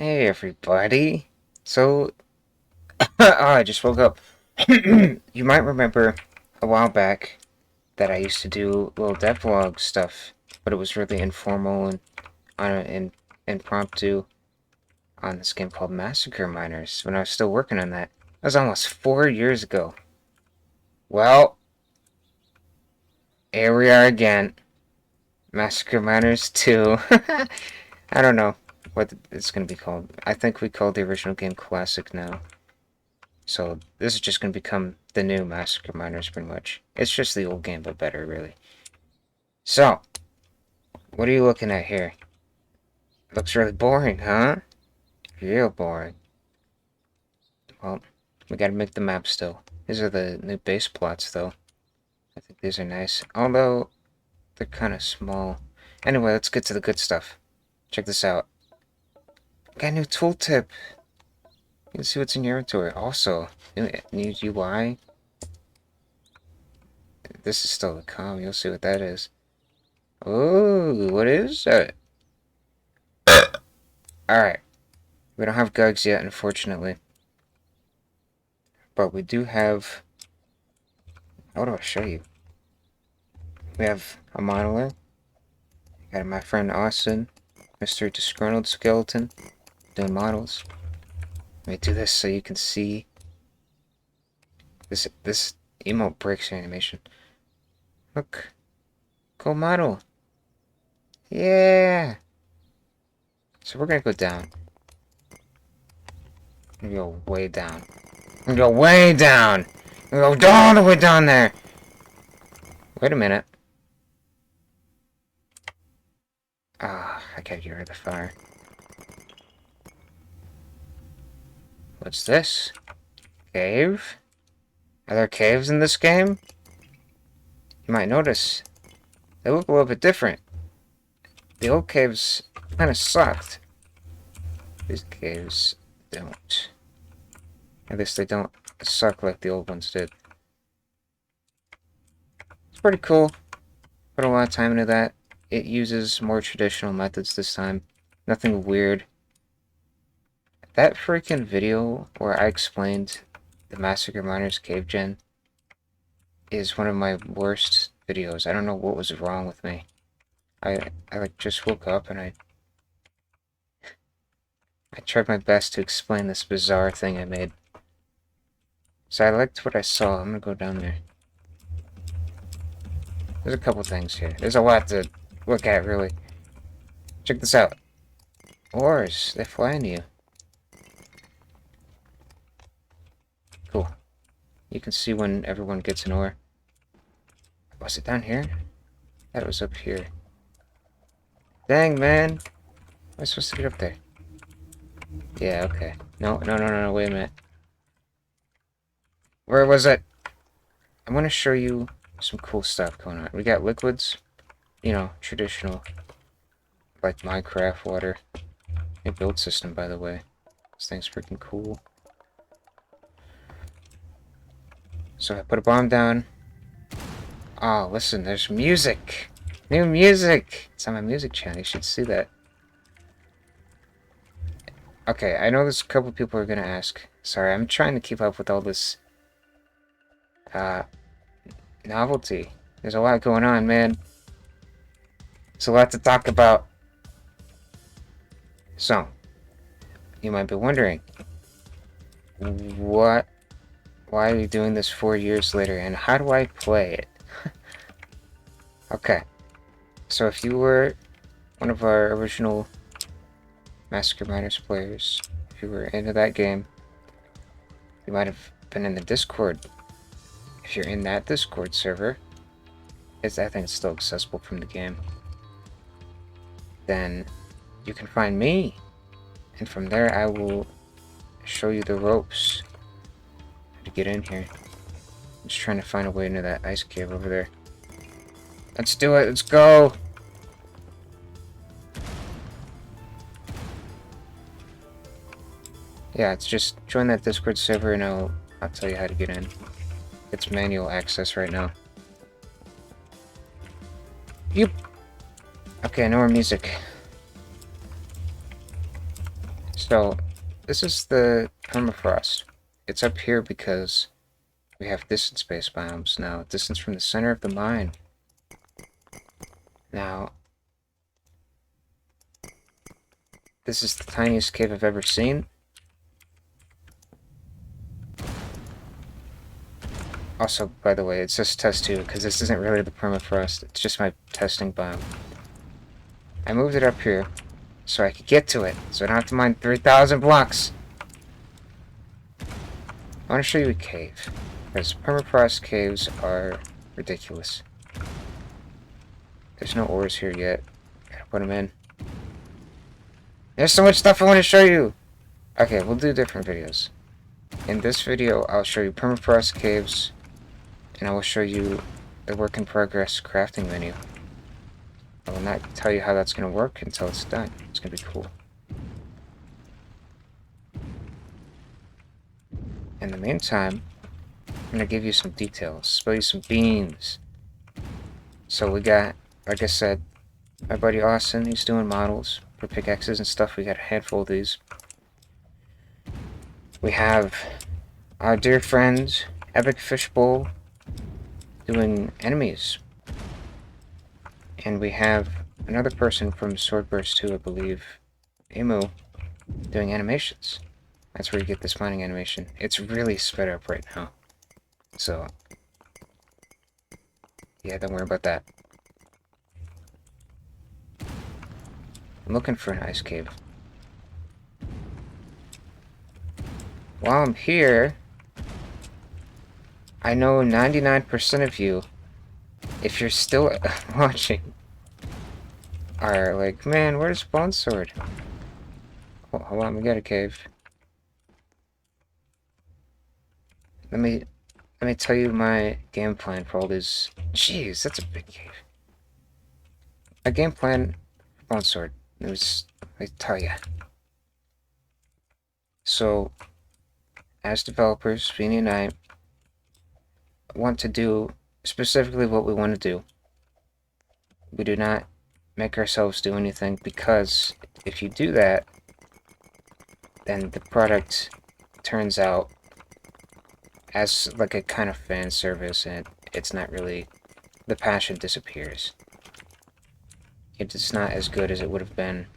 Hey everybody. So, oh, I just woke up. You might remember a while back that I used to do little devlog stuff, but it was really informal and impromptu on this game called Massacre Miners when I was still working on that. That was almost 4 years ago. Well, here we are again. Massacre Miners 2. I don't know what it's going to be called. I think we called the original game Classic now. So this is just going to become the new Massacre Miners, pretty much. It's just the old game, but better, really. So, what are you looking at here? Looks really boring, huh? Real boring. Well, we gotta make the map still. These are the new base plots, though. I think these are nice. Although, they're kind of small. Anyway, let's get to the good stuff. Check this out. Got a new tooltip. You can see what's in your inventory. Also, new UI. This is still the com. You'll see what that is. Ooh, what is that? Alright. We don't have Gugs yet, unfortunately. But we do have... How do I show you? We have a modeler. Got my friend Austin, Mr. Disgruntled Skeleton, doing models. Let me do this so you can see. This emote breaks your animation. Look. Cool model. Yeah! So we're gonna go down. We're gonna go way down. We're gonna go way down! We're gonna go all the way down there! Wait a minute. Ah, I gotta get rid of the fire. What's this? Cave? Are there caves in this game? You might notice. They look a little bit different. The old caves kind of sucked. These caves don't. At least they don't suck like the old ones did. It's pretty cool. Put a lot of time into that. It uses more traditional methods this time. Nothing weird. That freaking video where I explained the Massacre Miners cave gen is one of my worst videos. I don't know what was wrong with me. I like just woke up and I tried my best to explain this bizarre thing I made. So I liked what I saw. I'm gonna go down there. There's a couple things here. There's a lot to look at, really. Check this out. Ores. They fly into you. Cool. You can see when everyone gets an ore. Was it down here? I thought it was up here. Dang, man. How am I supposed to get up there? Yeah, okay. No, wait a minute. Where was it? I want to show you some cool stuff going on. We got liquids. You know, traditional. Like Minecraft water. New build system, by the way. This thing's freaking cool. So I put a bomb down. Oh, listen, there's music! New music! It's on my music channel, you should see that. Okay, I know there's a couple people who are gonna ask. Sorry, I'm trying to keep up with all this, novelty. There's a lot going on, man. There's a lot to talk about. So, you might be wondering, why are we doing this 4 years later, and how do I play it? Okay, so if you were one of our original Massacre Miners players, if you were into that game, you might have been in the Discord. If you're in that Discord server, I think it's still accessible from the game, then you can find me, and from there I will show you the ropes to get in here. I'm just trying to find a way into that ice cave over there. Let's do it, let's go! Yeah, it's just join that Discord server and I'll tell you how to get in. It's manual access right now. Okay, no more music. So, this is the permafrost. It's up here because we have distance-based biomes now. Distance from the center of the mine. Now, this is the tiniest cave I've ever seen. Also, by the way, it's just test 2, because this isn't really the permafrost. It's just my testing biome. I moved it up here so I could get to it, so I don't have to mine 3,000 blocks. I want to show you a cave, because permafrost caves are ridiculous. There's no ores here yet. Gotta put them in. There's so much stuff I want to show you! Okay, we'll do different videos. In this video, I'll show you permafrost caves, and I will show you the work-in-progress crafting menu. I will not tell you how that's going to work until it's done. It's going to be cool. In the meantime, I'm going to give you some details, spill you some beans. So we got, like I said, my buddy Austin, he's doing models for pickaxes and stuff. We got a handful of these. We have our dear friend, Epic Fishbowl, doing enemies. And we have another person from Swordburst 2, I believe, Emu, doing animations. That's where you get this mining animation. It's really sped up right now. So, yeah, don't worry about that. I'm looking for an ice cave. While I'm here, I know 99% of you, if you're still watching, are like, man, where's Bone Sword? Oh, hold on, we got a cave. Let me tell you my game plan for all this. Jeez, that's a big cave. My game plan for Bone Sword. Let me tell you. So, as developers, Vinny and I want to do specifically what we want to do. We do not make ourselves do anything, because if you do that, then the product turns out as like a kind of fan service, and it's not really, the passion disappears. It's not as good as it would have been.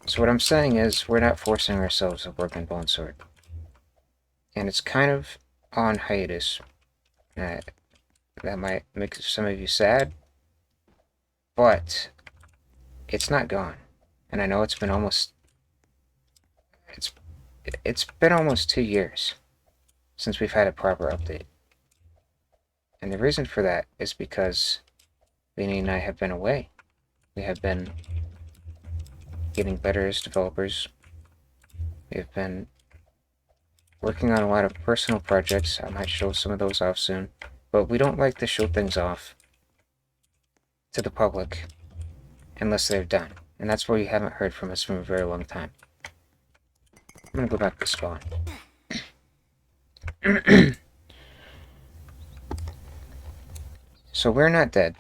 So what I'm saying is, we're not forcing ourselves to work on Bone Sword. And it's kind of on hiatus. That might make some of you sad, but it's not gone. And I know it's been almost, it's been almost 2 years since we've had a proper update. And the reason for that is because Vinny and I have been away. We have been getting better as developers. We have been working on a lot of personal projects. I might show some of those off soon. But we don't like to show things off to the public unless they're done. And that's why you haven't heard from us from a very long time. I'm gonna go back to spawn. So we're not dead.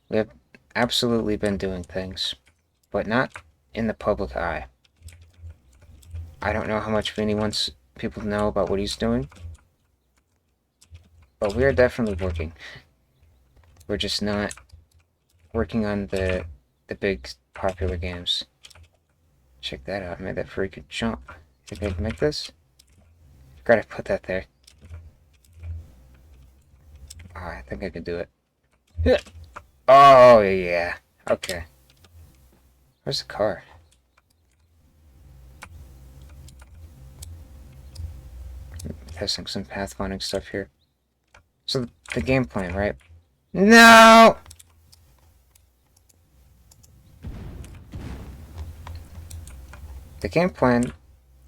We have absolutely been doing things, but not in the public eye. I don't know how much Vinny wants people to know about what he's doing, but we are definitely working. We're just not working on the big popular games. Check that out. I made that freaking jump. Think I can make this? Forgot to put that there. Oh, I think I can do it. Yeah. Oh, yeah. Okay. Where's the car? Testing some pathfinding stuff here. So, the game plan, right? No! The game plan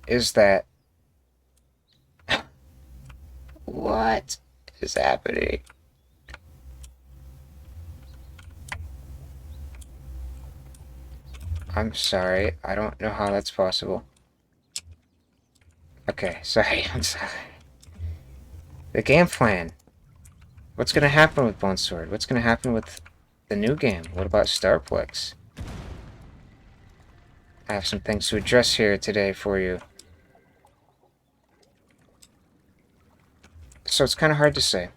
is that... What is happening? I'm sorry. I don't know how that's possible. Okay, sorry. I'm sorry. The game plan. What's gonna happen with Bone Sword? What's gonna happen with the new game? What about Starplex? I have some things to address here today for you. So it's kind of hard to say.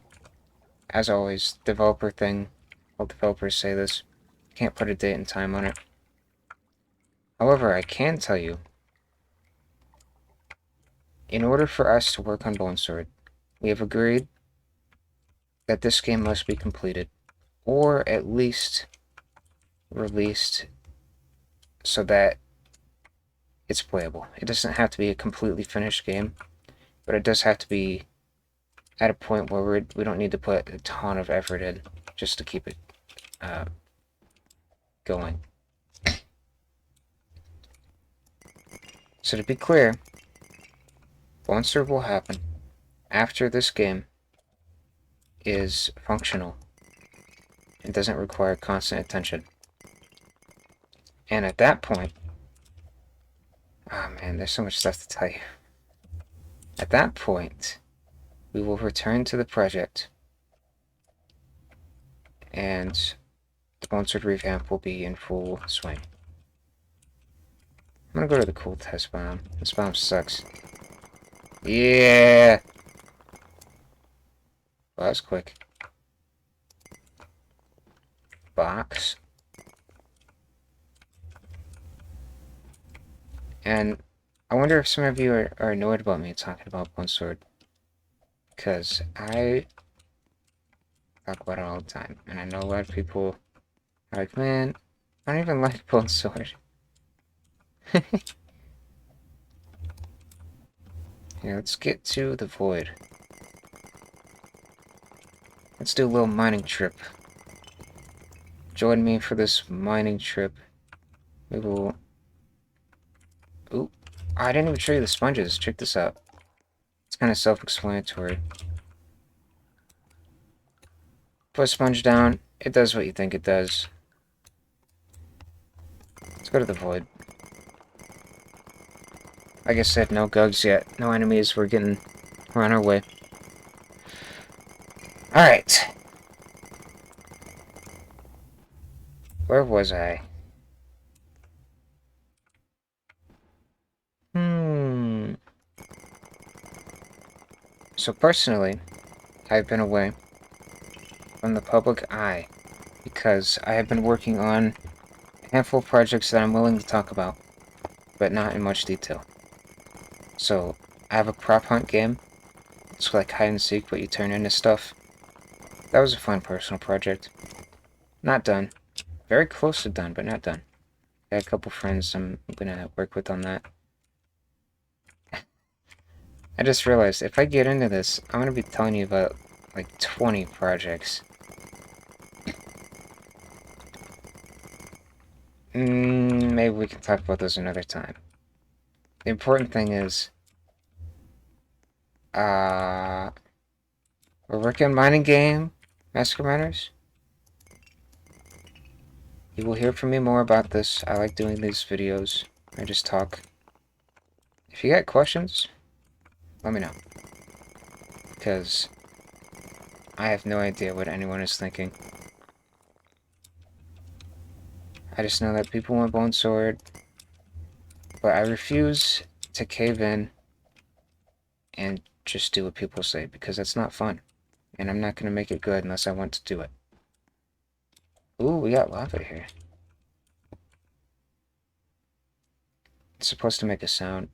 As always, developer thing. All developers say this. Can't put a date and time on it. However, I can tell you, in order for us to work on Bone Sword, we have agreed that this game must be completed, or at least released so that it's playable. It doesn't have to be a completely finished game, but it does have to be at a point where we don't need to put a ton of effort in just to keep it going. So to be clear, Bone Sword will happen after this game is functional and doesn't require constant attention. And at that point, oh man, there's so much stuff to tell you. At that point, we will return to the project, and the Bone Sword revamp will be in full swing. I'm gonna go to the cool test biome. This biome sucks. Yeah! Well, that was quick. Box. And I wonder if some of you are annoyed about me talking about Bone Sword. Because I talk about it all the time. And I know a lot of people are like, man, I don't even like Bone Sword. Yeah, let's get to the void. Let's do a little mining trip. Join me for this mining trip. We will... Oop. I didn't even show you the sponges. Check this out. It's kind of self-explanatory. Put a sponge down. It does what you think it does. Let's go to the void. Like I said, no gugs yet. No enemies. We're on our way. Alright. Where was I? So personally, I've been away from the public eye because I have been working on a handful of projects that I'm willing to talk about, but not in much detail. So, I have a prop hunt game. It's like hide and seek, but you turn into stuff. That was a fun personal project. Not done. Very close to done, but not done. I got a couple friends I'm gonna work with on that. I just realized, if I get into this, I'm gonna be telling you about, like, 20 projects. Maybe we can talk about those another time. The important thing is, we're working on mining game, Massacre Miners. You will hear from me more about this. I like doing these videos. I just talk. If you got questions, let me know. Because I have no idea what anyone is thinking. I just know that people want Bone Sword, but I refuse to cave in and just do what people say, because that's not fun. And I'm not going to make it good unless I want to do it. Ooh, we got lava here. It's supposed to make a sound.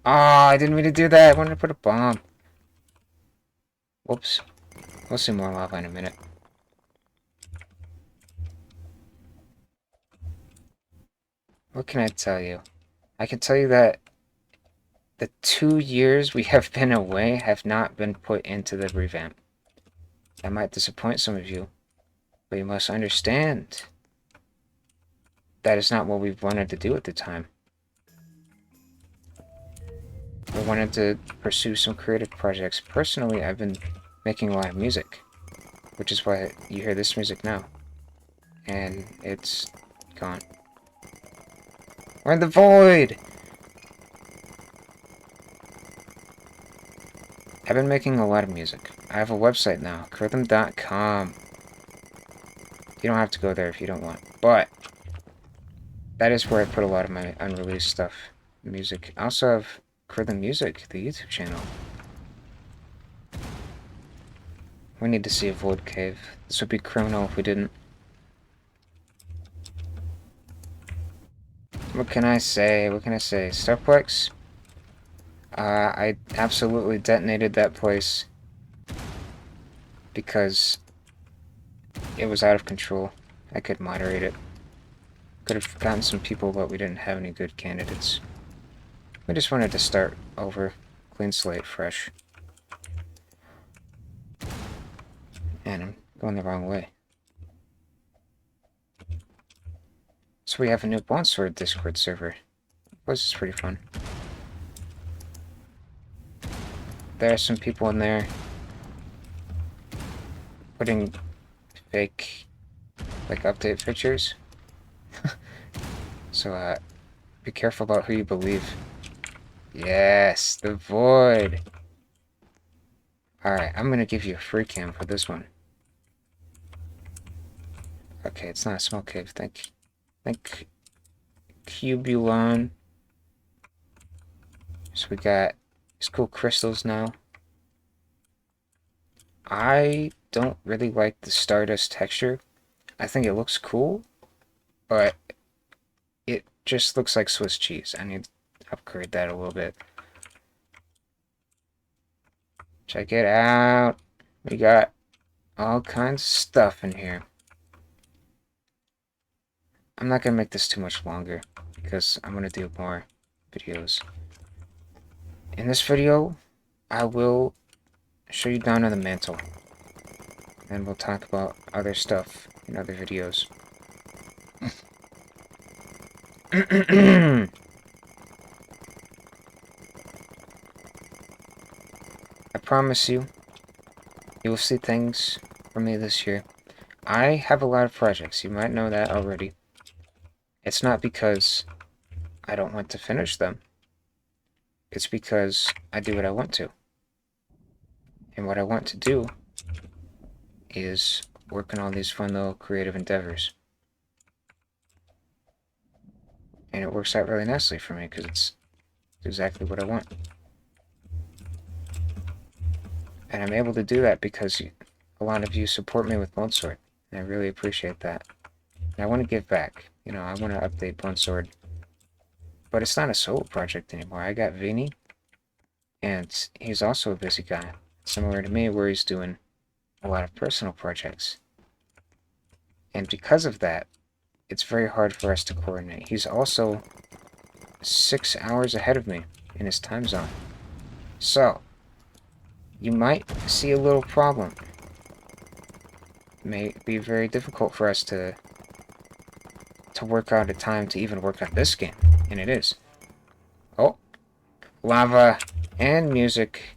Ah, I didn't mean to do that. I wanted to put a bomb. Whoops. We'll see more lava in a minute. What can I tell you? I can tell you that the 2 years we have been away have not been put into the revamp. That might disappoint some of you, but you must understand that is not what we wanted to do at the time. We wanted to pursue some creative projects. Personally, I've been making a lot of music, which is why you hear this music now. And it's gone. We're in the void! I've been making a lot of music. I have a website now, Chrythm.com. You don't have to go there if you don't want, but that is where I put a lot of my unreleased stuff, music. I also have Chrythm Music, the YouTube channel. We need to see a void cave. This would be criminal if we didn't. What can I say? What can I say? Starplex? I absolutely detonated that place because it was out of control. I could moderate it. Could have gotten some people, but we didn't have any good candidates. We just wanted to start over. Clean slate, fresh. And I'm going the wrong way. So we have a new Bonsword Discord server. This is pretty fun. There are some people in there putting fake, like, update pictures. So, be careful about who you believe. Yes, the void. Alright, I'm gonna give you a free cam for this one. Okay, it's not a small cave. Think Cubulon. So we got these cool crystals now. I don't really like the Stardust texture. I think it looks cool, but it just looks like Swiss cheese. I need to upgrade that a little bit. Check it out. We got all kinds of stuff in here. I'm not going to make this too much longer because I'm going to do more videos. In this video, I will show you down on the mantle. And we'll talk about other stuff in other videos. I promise you, you will see things from me this year. I have a lot of projects. You might know that already. It's not because I don't want to finish them. It's because I do what I want to. And what I want to do is work on all these fun little creative endeavors. And it works out really nicely for me because it's exactly what I want. And I'm able to do that because a lot of you support me with Bonesword. And I really appreciate that. And I want to give back. You know, I want to update Bonesword. But it's not a solo project anymore. I got Vinny. And he's also a busy guy. Similar to me, where he's doing a lot of personal projects. And because of that, it's very hard for us to coordinate. He's also 6 hours ahead of me in his time zone. So, you might see a little problem. It may be very difficult for us to work out a time to even work on this game. And it is. Oh, lava and music.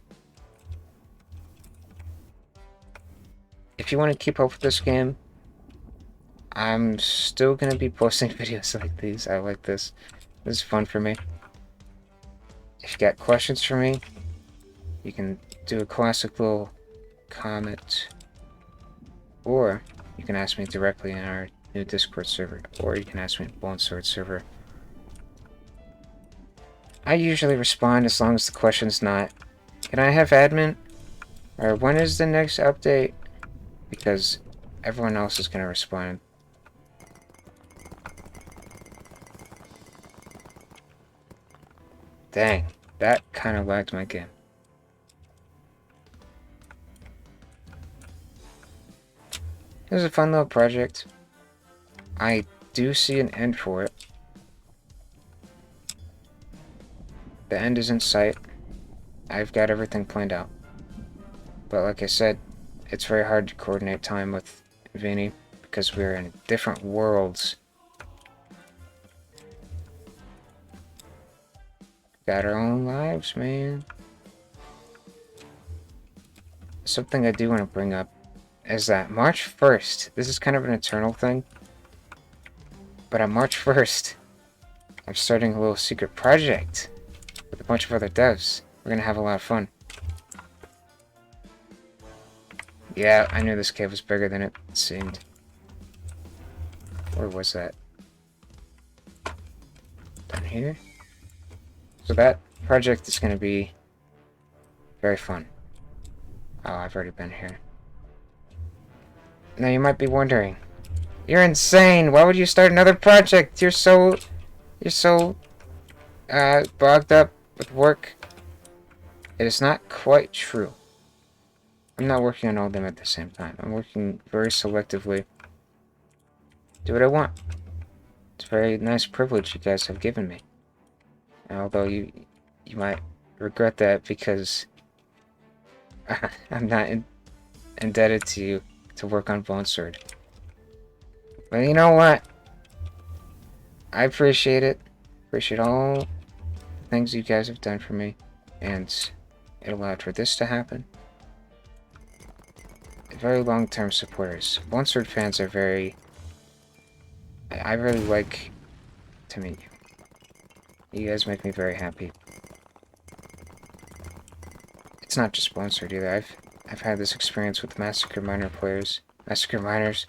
If you want to keep up with this game, I'm still going to be posting videos like these. I like this. This is fun for me. If you got questions for me, you can do a classic little comment. Or you can ask me directly in our new Discord server. Or you can ask me in Bonesword server. I usually respond as long as the question's not, can I have admin? Or when is the next update? Because everyone else is going to respond. Dang, that kind of lagged my game. It was a fun little project. I do see an end for it. The end is in sight. I've got everything planned out. But like I said, it's very hard to coordinate time with Vinny because we're in different worlds. Got our own lives, man. Something I do want to bring up is that March 1st, this is kind of an eternal thing, but on March 1st, I'm starting a little secret project with a bunch of other devs. We're gonna have a lot of fun. Yeah, I knew this cave was bigger than it seemed. Where was that? here. So that project is going to be very fun. Oh, I've already been here. Now you might be wondering, you're insane. Why would you start another project? You're so bogged up with work. It is not quite true. I'm not working on all of them at the same time. I'm working very selectively. Do what I want. It's a very nice privilege you guys have given me. Although you might regret that because I'm not indebted to you to work on Bone Sword. But you know what? I appreciate it. Appreciate all the things you guys have done for me. And it allowed for this to happen. Very long-term supporters. Bone Sword fans are very... I really like to meet you. You guys make me very happy. It's not just Bone Sword either. I've had this experience with Massacre Miners.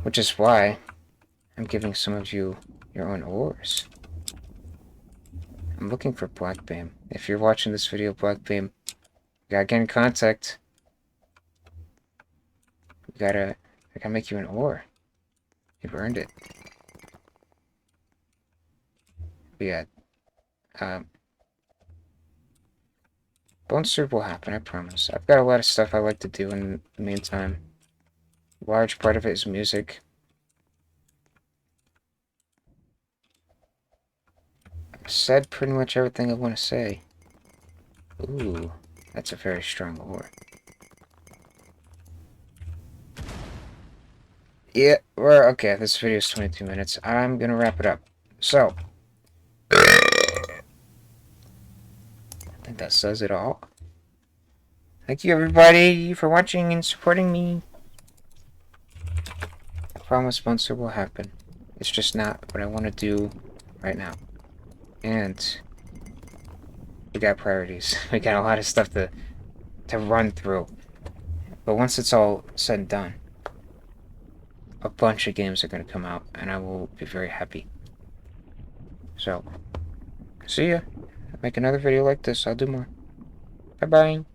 Which is why I'm giving some of you your own ores. I'm looking for Black Beam. If you're watching this video, Black Beam, you gotta get in contact. I gotta make you an ore. You've earned it. But yeah, Bone Sword will happen, I promise. I've got a lot of stuff I like to do in the meantime. A large part of it is music. I've said pretty much everything I want to say. Ooh, that's a very strong ore. Yeah, we're okay. This video is 22 minutes. I'm gonna wrap it up. So, I think that says it all. Thank you, everybody, for watching and supporting me. I promise Bone Sword will happen. It's just not what I want to do right now. And we got priorities. We got a lot of stuff to run through. But once it's all said and done, a bunch of games are going to come out, and I will be very happy. So, see ya. Make another video like this. I'll do more. Bye-bye.